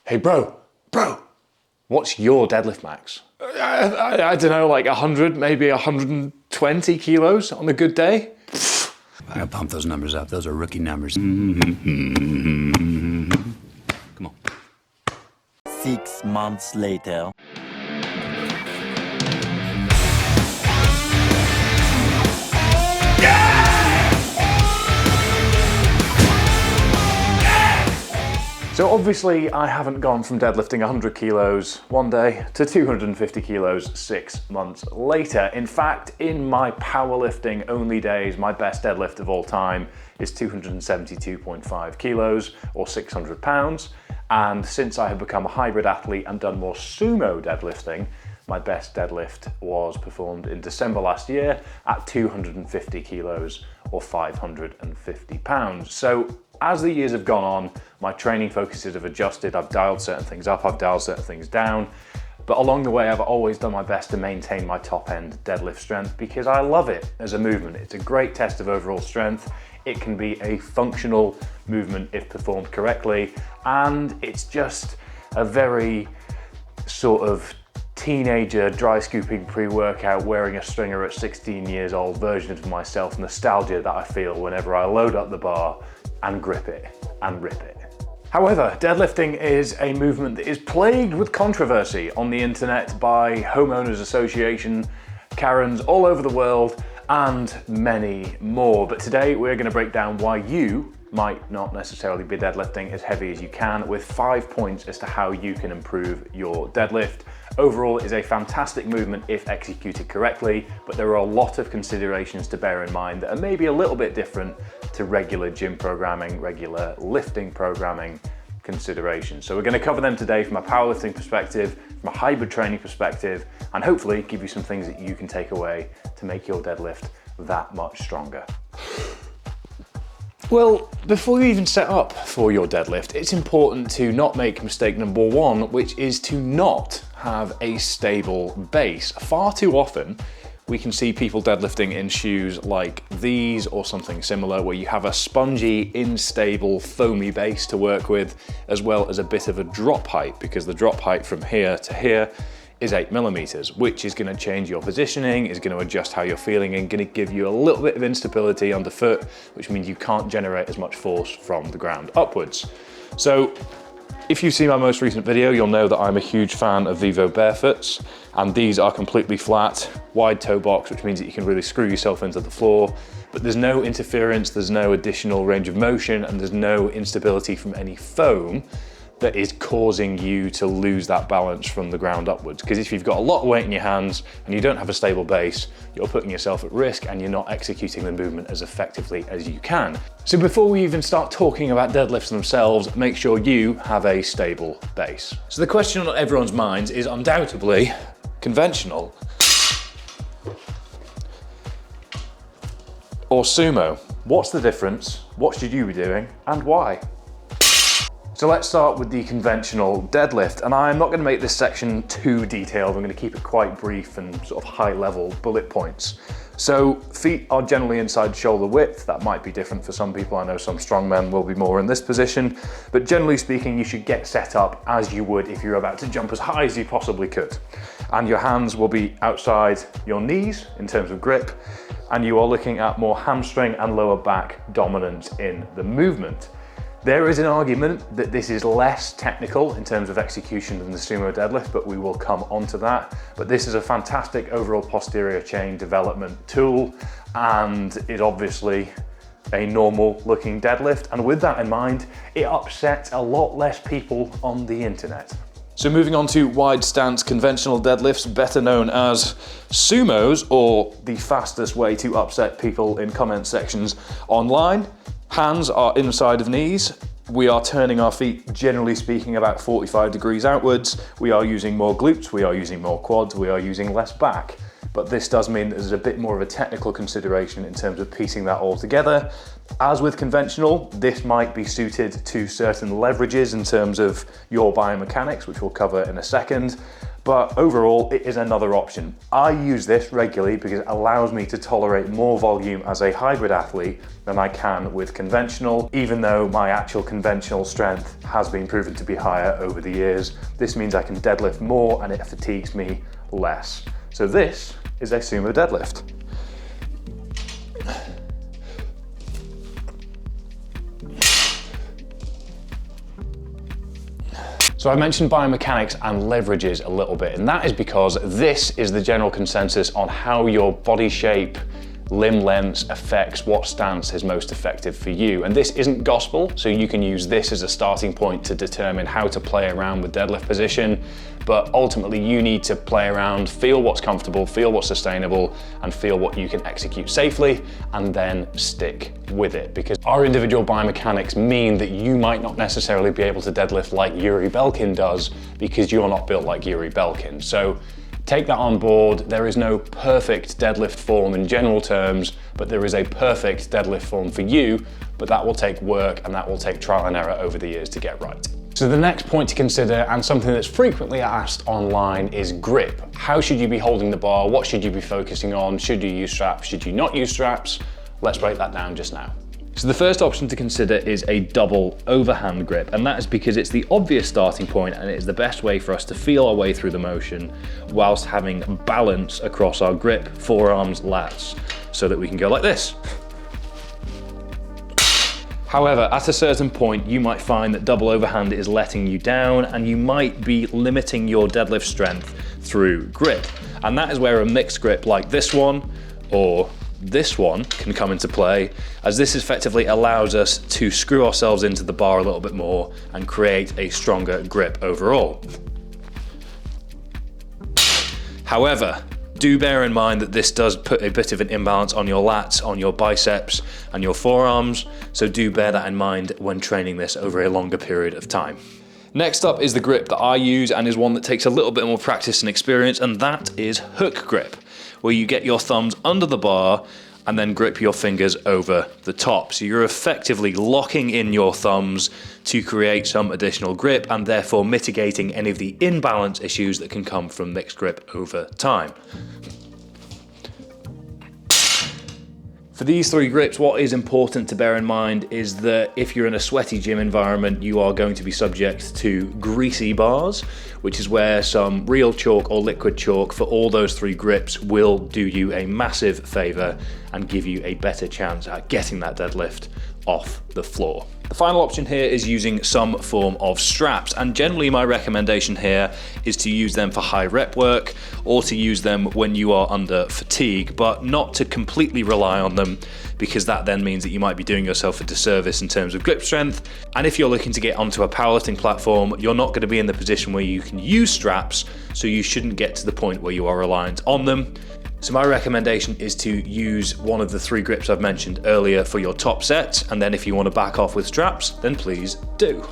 Hey bro, what's your deadlift max? I don't know, like 100, maybe 120 kilos on a good day? I gotta pump those numbers up. Those are rookie numbers. Come on. 6 months later. So obviously I haven't gone from deadlifting 100 kilos one day to 250 kilos 6 months later. In fact, in my powerlifting only days, my best deadlift of all time is 272.5 kilos or 600 pounds. And since I have become a hybrid athlete and done more sumo deadlifting, my best deadlift was performed in December last year at 250 kilos or 550 pounds. So as the years have gone on, my training focuses have adjusted. I've dialed certain things up, I've dialed certain things down. But along the way, I've always done my best to maintain my top end deadlift strength because I love it as a movement. It's a great test of overall strength. It can be a functional movement if performed correctly. And it's just a very sort of teenager dry scooping pre-workout wearing a stringer at 16 years old version of myself, nostalgia that I feel whenever I load up the bar and grip it and rip it. However, deadlifting is a movement that is plagued with controversy on the internet by homeowners association, Karens all over the world, and many more. But today we're going to break down why you might not necessarily be deadlifting as heavy as you can, with 5 points as to how you can improve your deadlift. Overall, it is a fantastic movement if executed correctly, but there are a lot of considerations to bear in mind that are maybe a little bit different to regular gym programming, regular lifting programming considerations. So we're going to cover them today from a powerlifting perspective, from a hybrid training perspective, and hopefully give you some things that you can take away to make your deadlift that much stronger. Well, before you even set up for your deadlift, it's important to not make mistake number one, which is to not have a stable base. Far too often, we can see people deadlifting in shoes like these or something similar, where you have a spongy, unstable, foamy base to work with, as well as a bit of a drop height, because the drop height from here to here is 8 millimeters, which is going to change your positioning, is going to adjust how you're feeling, and going to give you a little bit of instability underfoot, which means you can't generate as much force from the ground upwards. So if you've seen my most recent video, you'll know that I'm a huge fan of Vivo Barefoots, and these are completely flat, wide toe box, which means that you can really screw yourself into the floor, but there's no interference, there's no additional range of motion, and there's no instability from any foam that is causing you to lose that balance from the ground upwards. Because if you've got a lot of weight in your hands and you don't have a stable base, you're putting yourself at risk and you're not executing the movement as effectively as you can. So before we even start talking about deadlifts themselves, make sure you have a stable base. So the question on everyone's minds is undoubtedly conventional or sumo. What's the difference? What should you be doing and why? So let's start with the conventional deadlift, and I'm not going to make this section too detailed. I'm going to keep it quite brief and sort of high level bullet points. So feet are generally inside shoulder width. That might be different for some people. I know some strong men will be more in this position, but generally speaking, you should get set up as you would if you're about to jump as high as you possibly could. And your hands will be outside your knees in terms of grip, and you are looking at more hamstring and lower back dominance in the movement. There is an argument that this is less technical in terms of execution than the sumo deadlift, but we will come onto that. But this is a fantastic overall posterior chain development tool, and is obviously a normal looking deadlift. And with that in mind, it upsets a lot less people on the internet. So moving on to wide stance conventional deadlifts, better known as sumos, or the fastest way to upset people in comment sections online. Hands are inside of knees. We are turning our feet, generally speaking, about 45 degrees outwards. We are using more glutes, we are using more quads, we are using less back. but this does mean that there's a bit more of a technical consideration in terms of piecing that all together. As with conventional, this might be suited to certain leverages in terms of your biomechanics, which we'll cover in a second. But overall, it is another option. I use this regularly because it allows me to tolerate more volume as a hybrid athlete than I can with conventional, even though my actual conventional strength has been proven to be higher over the years. This means I can deadlift more and it fatigues me less. So this is a Sumo deadlift. So I mentioned biomechanics and leverages a little bit, and that is because this is the general consensus on how your body shape, limb lengths affects what stance is most effective for you. And this isn't gospel, so you can use this as a starting point to determine how to play around with deadlift position. But ultimately you need to play around, feel what's comfortable, feel what's sustainable, and feel what you can execute safely, and then stick with it. Because our individual biomechanics mean that you might not necessarily be able to deadlift like Yuri Belkin does because you're not built like Yuri Belkin. So take that on board. There is no perfect deadlift form in general terms, but there is a perfect deadlift form for you, but that will take work and that will take trial and error over the years to get right. So the next point to consider, and something that's frequently asked online, is grip. How should you be holding the bar? What should you be focusing on? Should you use straps? Should you not use straps? Let's break that down just now. So the first option to consider is a double overhand grip, and that is because it's the obvious starting point and it is the best way for us to feel our way through the motion whilst having balance across our grip, forearms, lats, so that we can go like this. However, at a certain point, you might find that double overhand is letting you down and you might be limiting your deadlift strength through grip. And that is where a mixed grip like this one or this one can come into play, as this effectively allows us to screw ourselves into the bar a little bit more and create a stronger grip overall. However, do bear in mind that this does put a bit of an imbalance on your lats, on your biceps and your forearms, so do bear that in mind when training this over a longer period of time. Next up is the grip that I use, and is one that takes a little bit more practice and experience, and that is hook grip, where you get your thumbs under the bar and then grip your fingers over the top. So you're effectively locking in your thumbs to create some additional grip and therefore mitigating any of the imbalance issues that can come from mixed grip over time. For these three grips, what is important to bear in mind is that if you're in a sweaty gym environment, you are going to be subject to greasy bars, which is where some real chalk or liquid chalk for all those three grips will do you a massive favor and give you a better chance at getting that deadlift off the floor. The final option here is using some form of straps, and generally my recommendation here is to use them for high rep work or to use them when you are under fatigue, but not to completely rely on them, because that then means that you might be doing yourself a disservice in terms of grip strength. And if you're looking to get onto a powerlifting platform, you're not going to be in the position where you can use straps, so you shouldn't get to the point where you are reliant on them. So my recommendation is to use one of the three grips I've mentioned earlier for your top sets, and then if you want to back off with straps, then please do.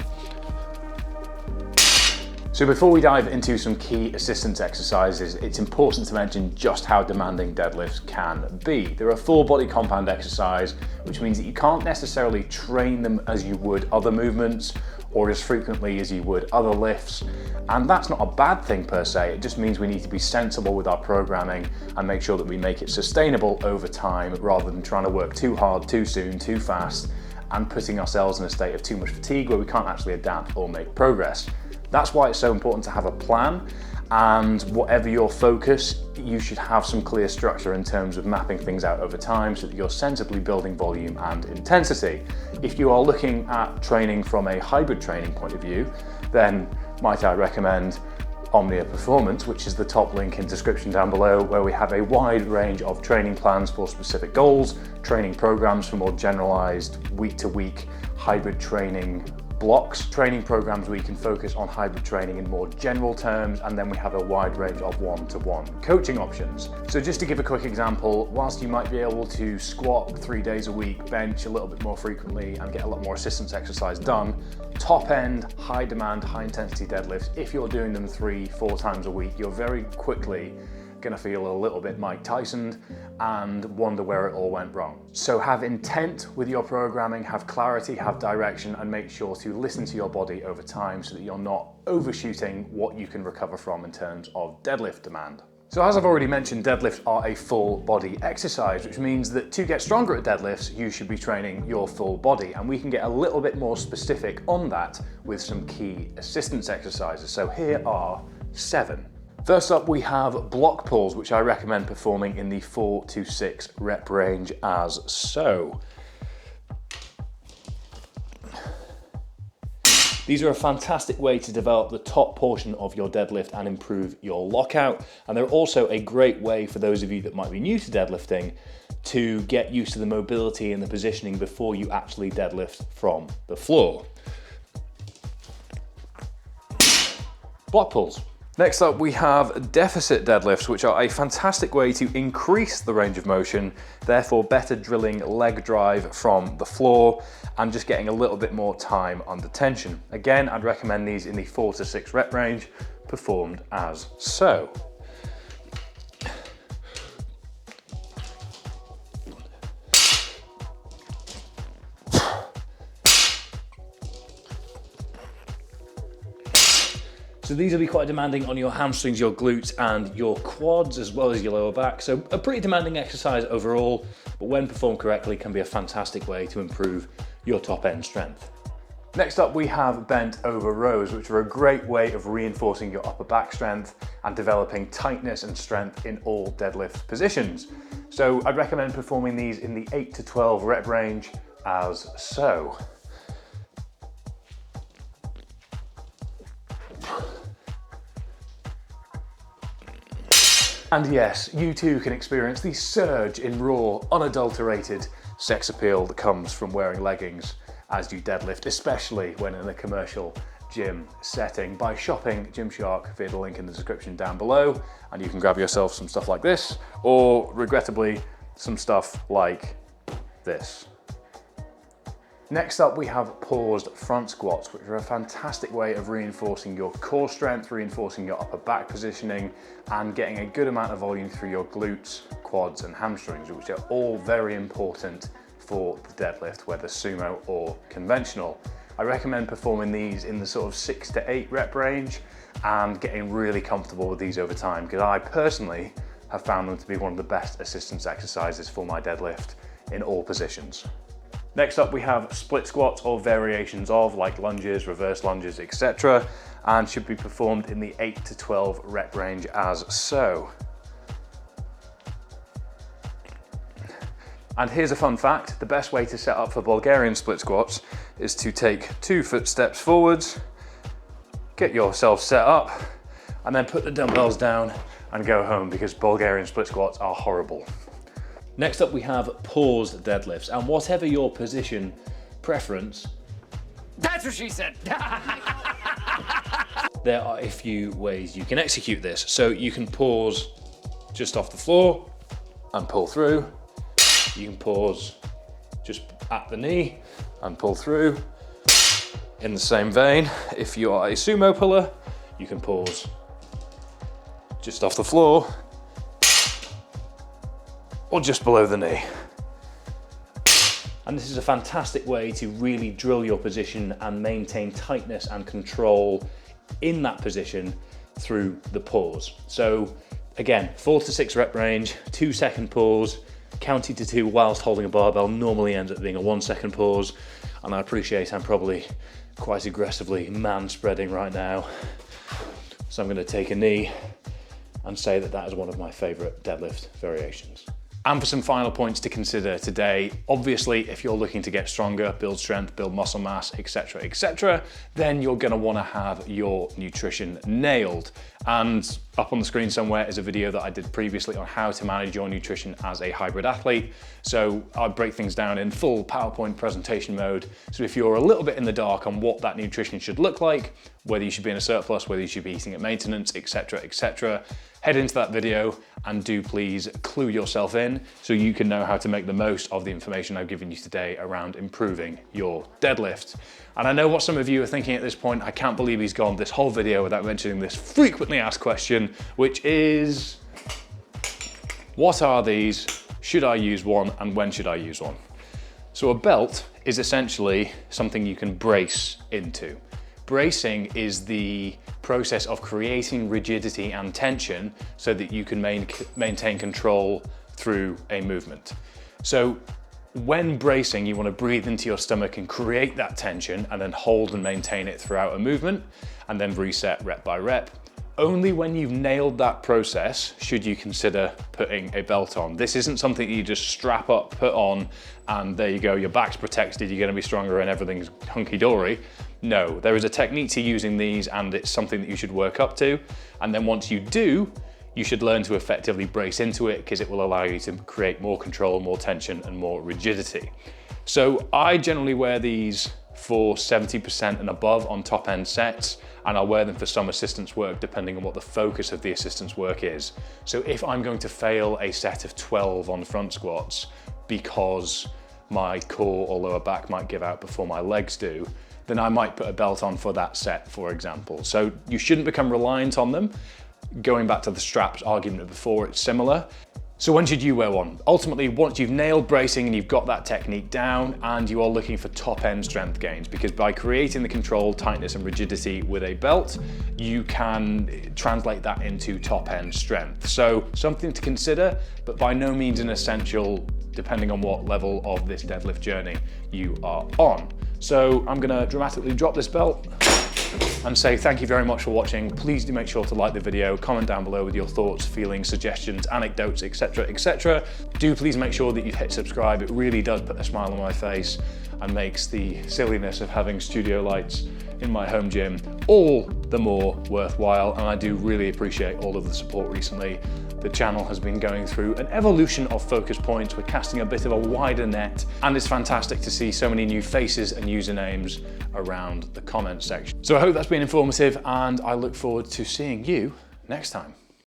So before we dive into some key assistance exercises, it's important to mention just how demanding deadlifts can be. They're a full body compound exercise, which means that you can't necessarily train them as you would other movements or as frequently as you would other lifts. And that's not a bad thing per se, it just means we need to be sensible with our programming and make sure that we make it sustainable over time rather than trying to work too hard, too soon, too fast, and putting ourselves in a state of too much fatigue where we can't actually adapt or make progress. That's why it's so important to have a plan, and whatever your focus, you should have some clear structure in terms of mapping things out over time so that you're sensibly building volume and intensity. If you are looking at training from a hybrid training point of view, then might I recommend Omnia Performance, which is the top link in description down below, where we have a wide range of training plans for specific goals, training programs for more generalized week-to-week hybrid training blocks, training programs where you can focus on hybrid training in more general terms, and then we have a wide range of one-to-one coaching options. So just to give a quick example, whilst you might be able to squat 3 days a week, bench a little bit more frequently and get a lot more assistance exercise done, top end, high demand, high intensity deadlifts, if you're doing them 3-4 times a week, you're very quickly gonna feel a little bit Mike Tyson'd and wonder where it all went wrong. So have intent with your programming, have clarity, have direction, and make sure to listen to your body over time so that you're not overshooting what you can recover from in terms of deadlift demand. So as I've already mentioned, deadlifts are a full body exercise, which means that to get stronger at deadlifts, you should be training your full body. And we can get a little bit more specific on that with some key assistance exercises. So here are 7. First up, we have block pulls, which I recommend performing in the 4 to 6 rep range as so. These are a fantastic way to develop the top portion of your deadlift and improve your lockout. And they're also a great way for those of you that might be new to deadlifting to get used to the mobility and the positioning before you actually deadlift from the floor. Block pulls. Next up, we have deficit deadlifts, which are a fantastic way to increase the range of motion, therefore better drilling leg drive from the floor and just getting a little bit more time under tension. Again, I'd recommend these in the 4 to 6 rep range, performed as so. So these will be quite demanding on your hamstrings, your glutes, and your quads, as well as your lower back. So a pretty demanding exercise overall, but when performed correctly can be a fantastic way to improve your top end strength. Next up, we have bent over rows, which are a great way of reinforcing your upper back strength and developing tightness and strength in all deadlift positions. So I'd recommend performing these in the 8 to 12 rep range as so. And yes, you too can experience the surge in raw, unadulterated sex appeal that comes from wearing leggings as you deadlift, especially when in a commercial gym setting, by shopping Gymshark via the link in the description down below, and you can grab yourself some stuff like this, or regrettably, some stuff like this. Next up, we have paused front squats, which are a fantastic way of reinforcing your core strength, reinforcing your upper back positioning, and getting a good amount of volume through your glutes, quads, and hamstrings, which are all very important for the deadlift, whether sumo or conventional. I recommend performing these in the sort of 6 to 8 rep range and getting really comfortable with these over time, because I personally have found them to be one of the best assistance exercises for my deadlift in all positions. Next up, we have split squats or variations of, like lunges, reverse lunges, etc., and should be performed in the 8 to 12 rep range as so. And here's a fun fact: the best way to set up for Bulgarian split squats is to take 2 footsteps forwards, get yourself set up, and then put the dumbbells down and go home, because Bulgarian split squats are horrible. Next up, we have paused deadlifts, and whatever your position preference, That's what she said. there are a few ways you can execute this. So you can pause just off the floor and pull through. You can pause just at the knee and pull through. In the same vein, if you are a sumo puller, you can pause just off the floor or just below the knee. And this is a fantastic way to really drill your position and maintain tightness and control in that position through the pause. So again, 4 to 6 rep range, 2-second pause, counting to 2 whilst holding a barbell normally ends up being a 1-second pause. And I appreciate I'm probably quite aggressively man spreading right now. So I'm gonna take a knee and say that that is one of my favorite deadlift variations. And for some final points to consider today, obviously, if you're looking to get stronger, build strength, build muscle mass, etc., then you're gonna wanna have your nutrition nailed. And up on the screen somewhere is a video that I did previously on how to manage your nutrition as a hybrid athlete. So I break things down in full PowerPoint presentation mode. So if you're a little bit in the dark on what that nutrition should look like, whether you should be in a surplus, whether you should be eating at maintenance, etc., head into that video and do please clue yourself in so you can know how to make the most of the information I've given you today around improving your deadlift. And I know what some of you are thinking at this point: I can't believe he's gone this whole video without mentioning this frequently asked question, which is, What are these? Should I use one, and when should I use one? So a belt is essentially something you can brace into. Bracing is the process of creating rigidity and tension so that you can maintain control through a movement. So when bracing, you want to breathe into your stomach and create that tension and then hold and maintain it throughout a movement and then reset rep by rep. Only when you've nailed that process should you consider putting a belt on. This isn't something that you just strap up, put on, and there you go, your back's protected, you're gonna be stronger and everything's hunky-dory. No, there is a technique to using these and it's something that you should work up to. And then once you do, you should learn to effectively brace into it because it will allow you to create more control, more tension, and more rigidity. So I generally wear these for 70% and above on top end sets, and I'll wear them for some assistance work depending on what the focus of the assistance work is. So if I'm going to fail a set of 12 on front squats because my core or lower back might give out before my legs do, then I might put a belt on for that set, for example. So you shouldn't become reliant on them. Going back to the straps argument before, it's similar. So when should you wear one? Ultimately, once you've nailed bracing and you've got that technique down and you are looking for top end strength gains, because by creating the control, tightness and rigidity with a belt, you can translate that into top end strength. So something to consider, but by no means an essential, depending on what level of this deadlift journey you are on. So I'm gonna dramatically drop this belt and say thank you very much for watching. Please do make sure to like the video, comment down below with your thoughts, feelings, suggestions, anecdotes, etc, etc. Do please make sure that you hit subscribe. It really does put a smile on my face and makes the silliness of having studio lights in my home gym all the more worthwhile, and I do really appreciate all of the support recently. The channel has been going through an evolution of focus points. We're casting a bit of a wider net, and it's fantastic to see so many new faces and usernames around the comment section. So I hope that's been informative, and I look forward to seeing you next time.